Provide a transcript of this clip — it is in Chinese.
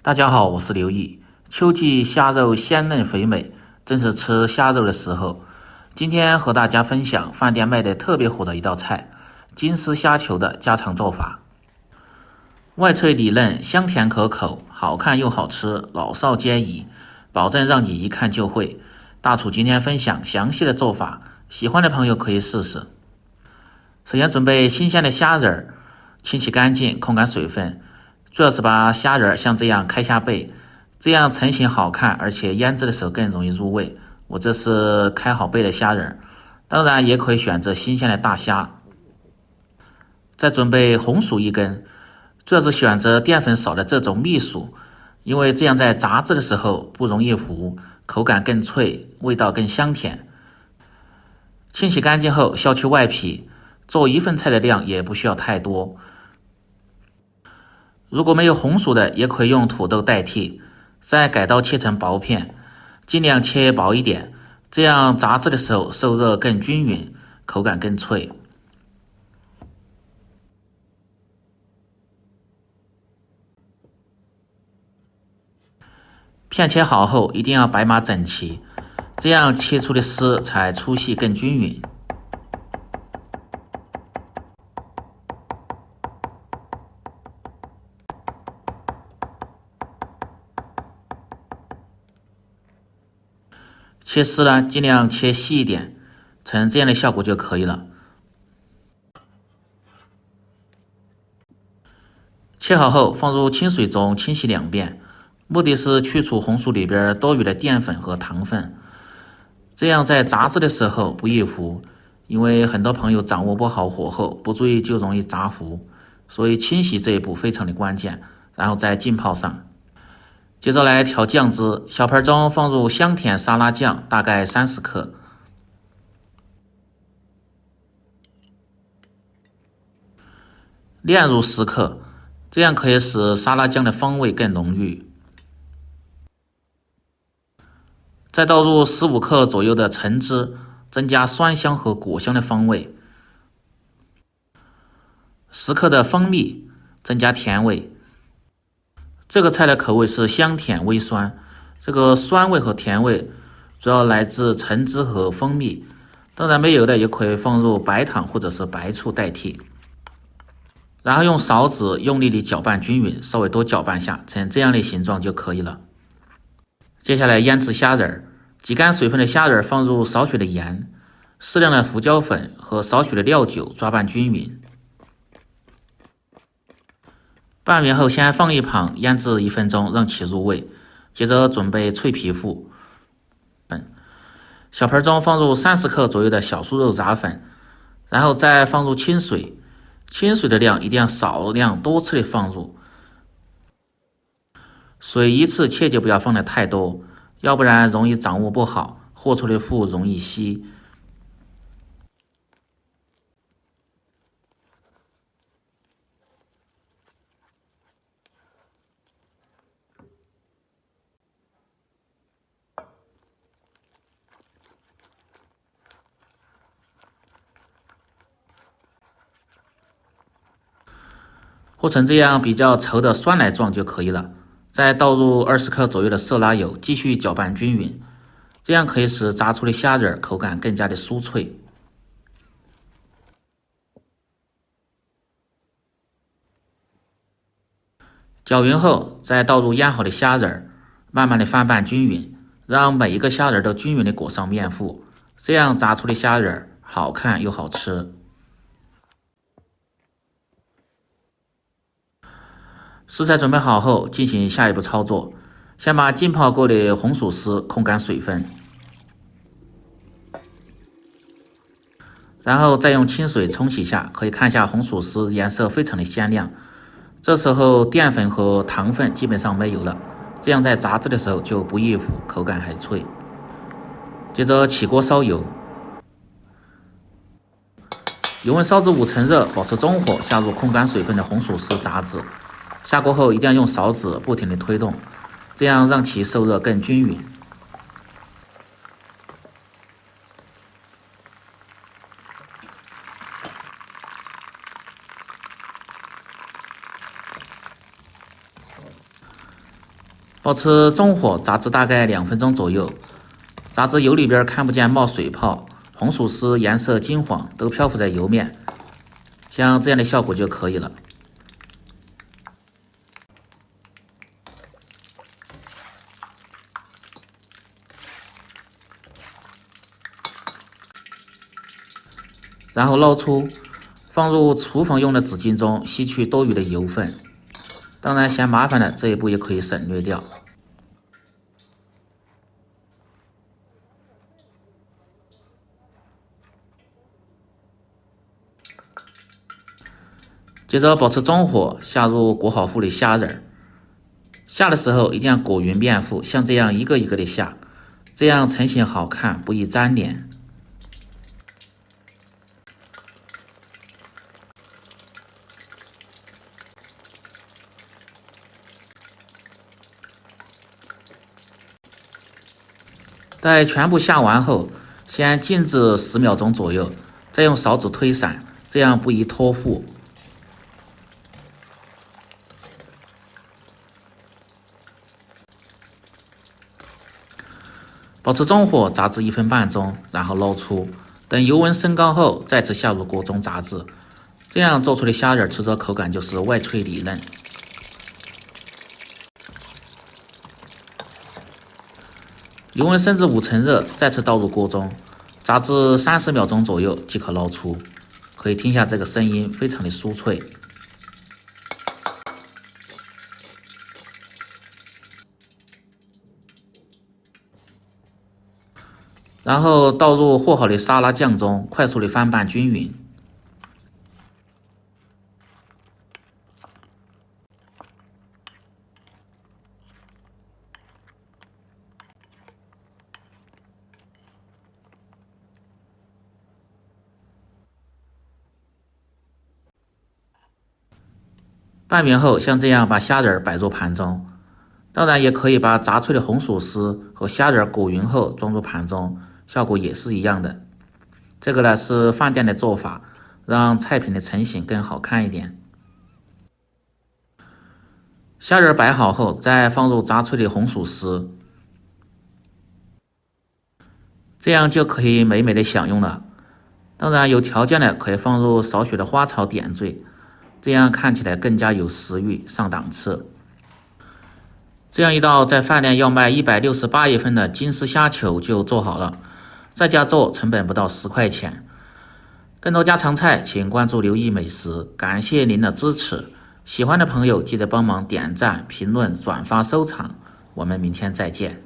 大家好，我是刘毅。秋季虾肉鲜嫩肥美，正是吃虾肉的时候。今天和大家分享饭店卖的特别火的一道菜——金丝虾球的家常做法。外脆里嫩，香甜可口，好看又好吃，老少皆宜，保证让你一看就会。大厨今天分享详细的做法，喜欢的朋友可以试试。首先准备新鲜的虾仁儿，清洗干净，控干水分。主要是把虾仁像这样开下背，这样成型好看，而且腌制的时候更容易入味。我这是开好背的虾仁，当然也可以选择新鲜的大虾。再准备红薯1根，主要是选择淀粉少的这种蜜薯，因为这样在炸制的时候不容易糊，口感更脆，味道更香甜。清洗干净后削去外皮，做1份菜的量也不需要太多。如果没有红薯的，也可以用土豆代替，再改刀切成薄片，尽量切薄一点，这样炸制的时候受热更均匀，口感更脆。片切好后一定要摆码整齐，这样切出的丝才粗细更均匀。切丝呢，尽量切细一点，成这样的效果就可以了。切好后放入清水中清洗2遍，目的是去除红薯里边多余的淀粉和糖分，这样在炸制的时候不易糊。因为很多朋友掌握不好火候，不注意就容易炸糊，所以清洗这一步非常的关键。然后再浸泡上。接着来调酱汁，小盆中放入香甜沙拉酱，大概30克，炼乳10克，这样可以使沙拉酱的风味更浓郁。再倒入15克左右的橙汁，增加酸香和果香的风味。10克的蜂蜜，增加甜味。这个菜的口味是香甜微酸，这个酸味和甜味主要来自橙汁和蜂蜜，当然没有的也可以放入白糖或者是白醋代替。然后用勺子用力地搅拌均匀，稍微多搅拌下，成这样的形状就可以了。接下来腌制虾仁，挤干水分的虾仁放入少许的盐、适量的胡椒粉和少许的料酒，抓拌均匀。拌匀后先放一旁腌制1分钟，让其入味。接着准备脆皮麸，小盆中放入30克左右的小酥肉炸粉，然后再放入清水，清水的量一定要少量多次的放入，水一次切记不要放的太多，要不然容易掌握不好，和出的麸容易稀。和成这样比较稠的酸奶状就可以了。再倒入20克左右的色拉油，继续搅拌均匀，这样可以使炸出的虾仁口感更加的酥脆。搅匀后，再倒入腌好的虾仁，慢慢的翻拌均匀，让每一个虾仁都均匀的裹上面糊，这样炸出的虾仁好看又好吃。食材准备好后，进行下一步操作。先把浸泡过的红薯丝控干水分，然后再用清水冲洗下，可以看一下红薯丝颜色非常的鲜亮。这时候淀粉和糖分基本上没有了，这样在炸制的时候就不易糊，口感还脆。接着起锅烧油，油温烧至5成热，保持中火，下入控干水分的红薯丝炸制。下锅后一定要用勺子不停地推动，这样让其受热更均匀。保持中火炸至大概2分钟左右，炸至油里边看不见冒水泡，红薯丝颜色金黄，都漂浮在油面，像这样的效果就可以了。然后捞出，放入厨房用的纸巾中吸去多余的油分。当然，嫌麻烦的这一步也可以省略掉。接着保持中火，下入裹好糊的虾仁。下的时候一定要裹匀面糊，像这样一个一个的下，这样成型好看，不易粘连。待全部下完后，先静置10秒钟左右，再用勺子推散，这样不宜脱糊。保持中火炸至1分半钟，然后捞出，等油温升高后再次下入锅中炸制。这样做出的虾仁吃着口感就是外脆里嫩。油温升至5成热，再次倒入锅中，炸至30秒钟左右即可捞出。可以听一下这个声音，非常的酥脆。然后倒入和好的沙拉酱中，快速的翻拌均匀。拌匀后，像这样把虾仁摆入盘中，当然也可以把炸脆的红薯丝和虾仁裹匀后装入盘中，效果也是一样的。这个呢是饭店的做法，让菜品的成型更好看一点。虾仁摆好后，再放入炸脆的红薯丝，这样就可以美美的享用了。当然有条件的可以放入少许的花草点缀。这样看起来更加有食欲，上档次。这样一道在饭店要卖168一份的金丝虾球就做好了，在家做成本不到10块钱。更多家常菜，请关注刘毅美食，感谢您的支持。喜欢的朋友记得帮忙点赞、评论、转发、收藏。我们明天再见。